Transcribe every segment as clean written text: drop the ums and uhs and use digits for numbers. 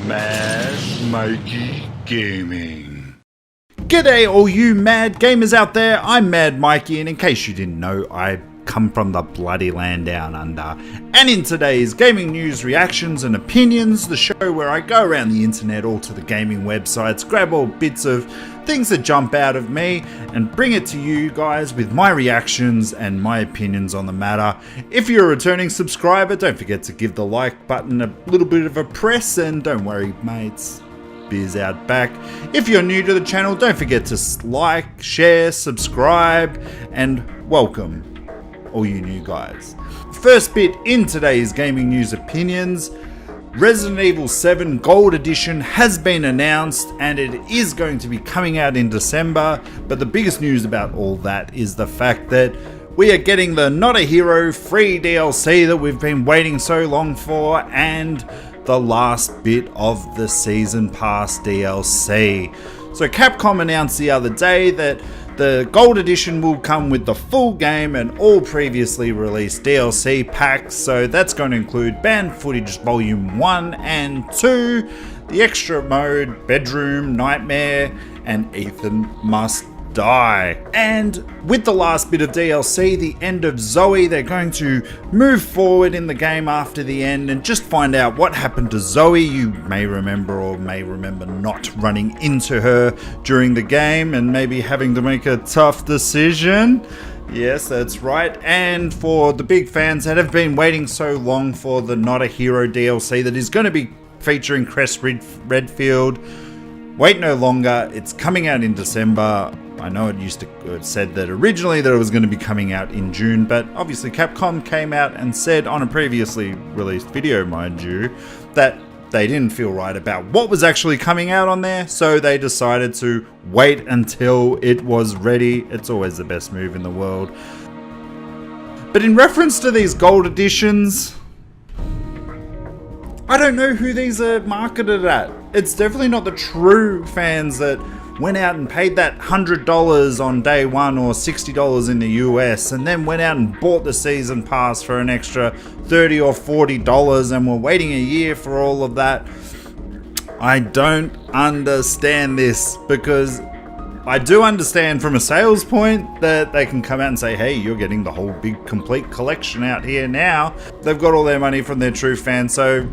Mad Mikey Gaming. G'day all you mad gamers out there, I'm Mad Mikey, and in case you didn't know, I come from the bloody land down under. And in today's gaming news, reactions and opinions, the show where I go around the internet all to the gaming websites, grab all bits of things that jump out of me and bring it to you guys with my reactions and my opinions on the matter. If you're a returning subscriber, don't forget to give the like button a little bit of a press, and don't worry mates, beers out back. If you're new to the channel, don't forget to like, share, subscribe, and welcome all you new guys. First bit in today's gaming news opinions, Resident Evil 7 Gold Edition has been announced and it is going to be coming out in December, but the biggest news about all that is the fact that we are getting the Not a Hero free DLC that we've been waiting so long for, and the last bit of the Season Pass DLC. So Capcom announced the other day that the Gold Edition will come with the full game and all previously released DLC packs, so that's going to include Banned Footage Volume 1 and 2, the extra mode, Bedroom, Nightmare, and Ethan Must Die. And with the last bit of DLC, the end of Zoe, they're going to move forward in the game after the end and just find out what happened to Zoe. You may remember or may remember not running into her during the game and maybe having to make a tough decision. Yes, that's right. And for the big fans that have been waiting so long for the Not a Hero DLC that is going to be featuring Crest Redfield, wait no longer. It's coming out in December. I know it said that originally that it was going to be coming out in June, but obviously Capcom came out and said on a previously released video, mind you, that they didn't feel right about what was actually coming out on there, so they decided to wait until it was ready. It's always the best move in the world. But in reference to these gold editions, I don't know who these are marketed at. It's definitely not the true fans that went out and paid that $100 on day one or $60 in the US and then went out and bought the season pass for an extra $30 or $40 and were waiting a year for all of that. I don't understand this, because I do understand from a sales point that they can come out and say, hey, you're getting the whole big complete collection out here now. They've got all their money from their true fans, so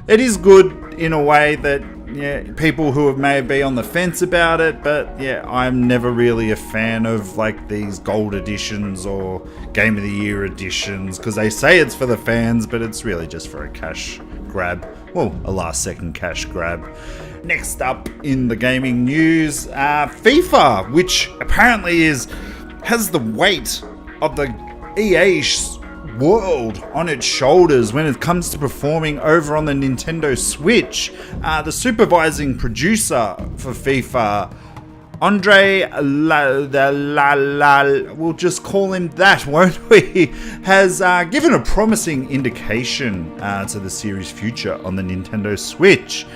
it is good in a way that, yeah, people who may be on the fence about it, but yeah, I'm never really a fan of like these gold editions or Game of the Year editions, because they say it's for the fans, but it's really just for a cash grab. Well, a last second cash grab. Next up in the gaming news, FIFA, which apparently has the weight of the EA world on its shoulders when it comes to performing over on the Nintendo Switch. The supervising producer for FIFA, Andre we'll just call him that, won't we, has given a promising indication to the series' future on the Nintendo Switch.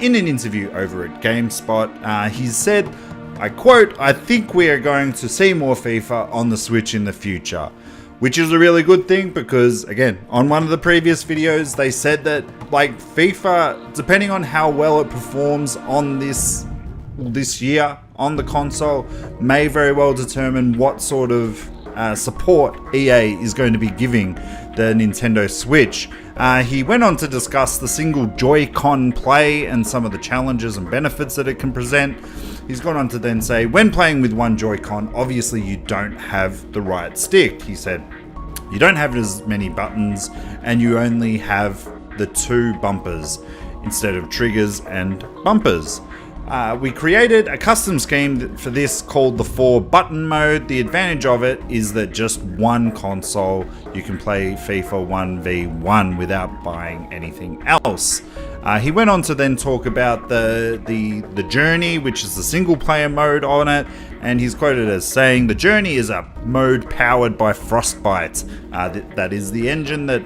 In an interview over at GameSpot, he said, I quote, "I think we are going to see more FIFA on the Switch in the future." Which is a really good thing, because again, on one of the previous videos, they said that like FIFA, depending on how well it performs on this year on the console, may very well determine what sort of support EA is going to be giving the Nintendo Switch. He went on to discuss the single Joy-Con play and some of the challenges and benefits that it can present. He's gone on to then say, when playing with one Joy-Con, obviously you don't have the right stick. He said, you don't have as many buttons and you only have the two bumpers instead of triggers and bumpers. We created a custom scheme for this called the 4-button mode. The advantage of it is that just one console, you can play FIFA 1v1 without buying anything else. He went on to then talk about the Journey, which is the single player mode on it, and he's quoted as saying, the Journey is a mode powered by Frostbite. That is the engine that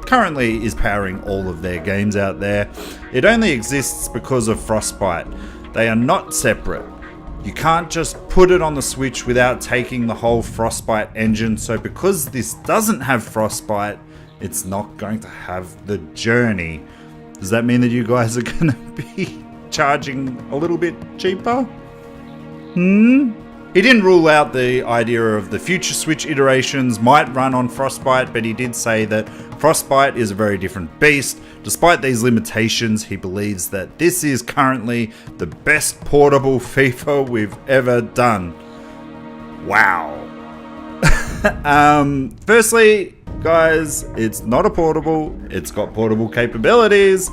currently is powering all of their games out there. It only exists because of Frostbite. They are not separate. You can't just put it on the Switch without taking the whole Frostbite engine, so because this doesn't have Frostbite, it's not going to have the Journey. Does that mean that you guys are going to be charging a little bit cheaper? He didn't rule out the idea of the future Switch iterations might run on Frostbite, but he did say that Frostbite is a very different beast. Despite these limitations, he believes that this is currently the best portable FIFA we've ever done. Wow. Firstly, guys, it's not a portable. It's got portable capabilities.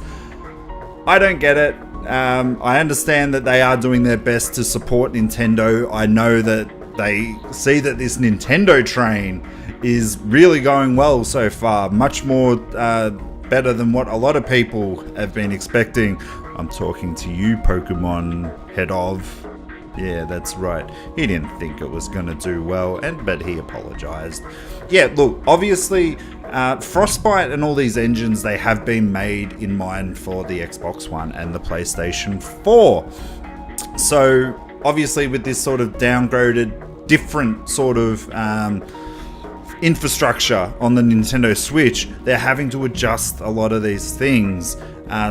I don't get it. I understand that they are doing their best to support Nintendo. I know that they see that this Nintendo train is really going well so far. Much more better than what a lot of people have been expecting. I'm talking to you, Pokemon head of. Yeah, that's right. He didn't think it was going to do well, but he apologized. Yeah, look, obviously, Frostbite and all these engines, they have been made in mind for the Xbox One and the PlayStation 4. So, obviously, with this sort of downgraded, different sort of infrastructure on the Nintendo Switch, they're having to adjust a lot of these things.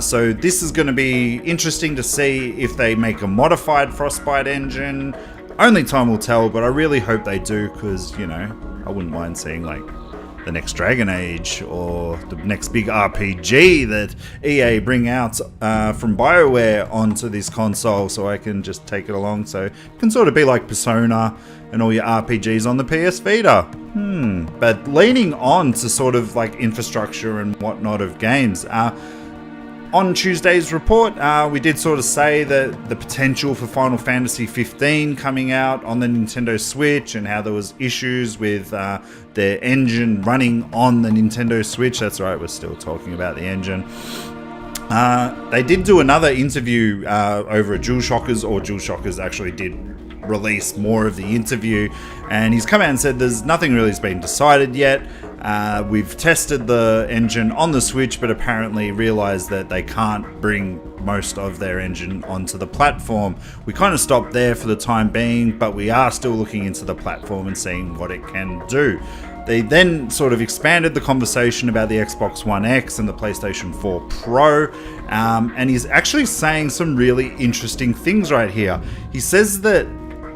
So this is going to be interesting to see if they make a modified Frostbite engine. Only time will tell, but I really hope they do, because, you know, I wouldn't mind seeing like the next Dragon Age or the next big RPG that EA bring out from BioWare onto this console, so I can just take it along. So it can sort of be like Persona and all your RPGs on the PS Vita. But leaning on to sort of like infrastructure and whatnot of games. On Tuesday's report, we did sort of say that the potential for Final Fantasy 15 coming out on the Nintendo Switch, and how there was issues with their engine running on the Nintendo Switch. That's right, we're still talking about the engine. They did do another interview over at DualShockers, or DualShockers actually did release more of the interview, and he's come out and said there's nothing really has been decided yet. We've tested the engine on the Switch, but apparently realized that they can't bring most of their engine onto the platform. We kind of stopped there for the time being, but we are still looking into the platform and seeing what it can do. They then sort of expanded the conversation about the Xbox One X and the PlayStation 4 Pro, and he's actually saying some really interesting things right here. He says that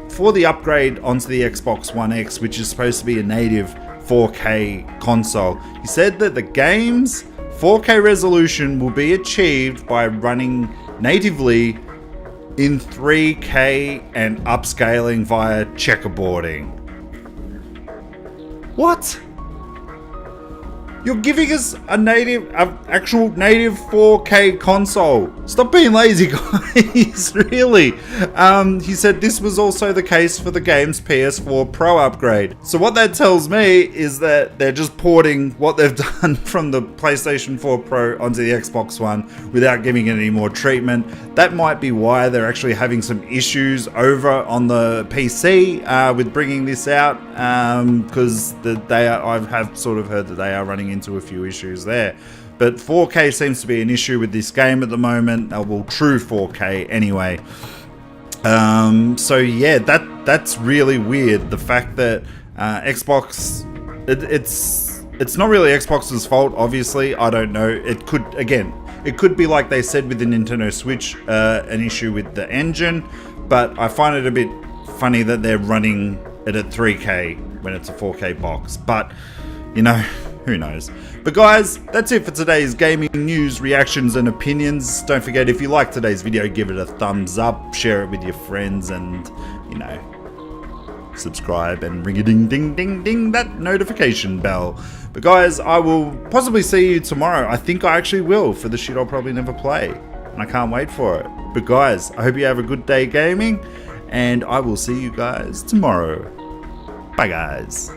for the upgrade onto the Xbox One X, which is supposed to be a native 4K console, he said that the game's 4K resolution will be achieved by running natively in 3K and upscaling via checkerboarding. What? You're giving us an actual native 4K console. Stop being lazy, guys. Really. He said this was also the case for the game's PS4 Pro upgrade. So what that tells me is that they're just porting what they've done from the PlayStation 4 Pro onto the Xbox One without giving it any more treatment. That might be why they're actually having some issues over on the PC with bringing this out, because I have sort of heard that they are running into a few issues there. But 4K seems to be an issue with this game at the moment. Well, true 4K anyway. So yeah, that's really weird. The fact that Xbox, it's not really Xbox's fault, obviously. I don't know. It could be like they said with the Nintendo Switch, an issue with the engine. But I find it a bit funny that they're running it at 3K when it's a 4K box. But, you know, who knows? But guys, that's it for today's gaming news, reactions and opinions. Don't forget, if you like today's video, give it a thumbs up, share it with your friends, and, you know, subscribe and ring a ding ding ding ding that notification bell. But guys, I will possibly see you tomorrow. I think I actually will, for the shit I'll probably never play. And I can't wait for it. But guys, I hope you have a good day gaming, and I will see you guys tomorrow. Bye guys.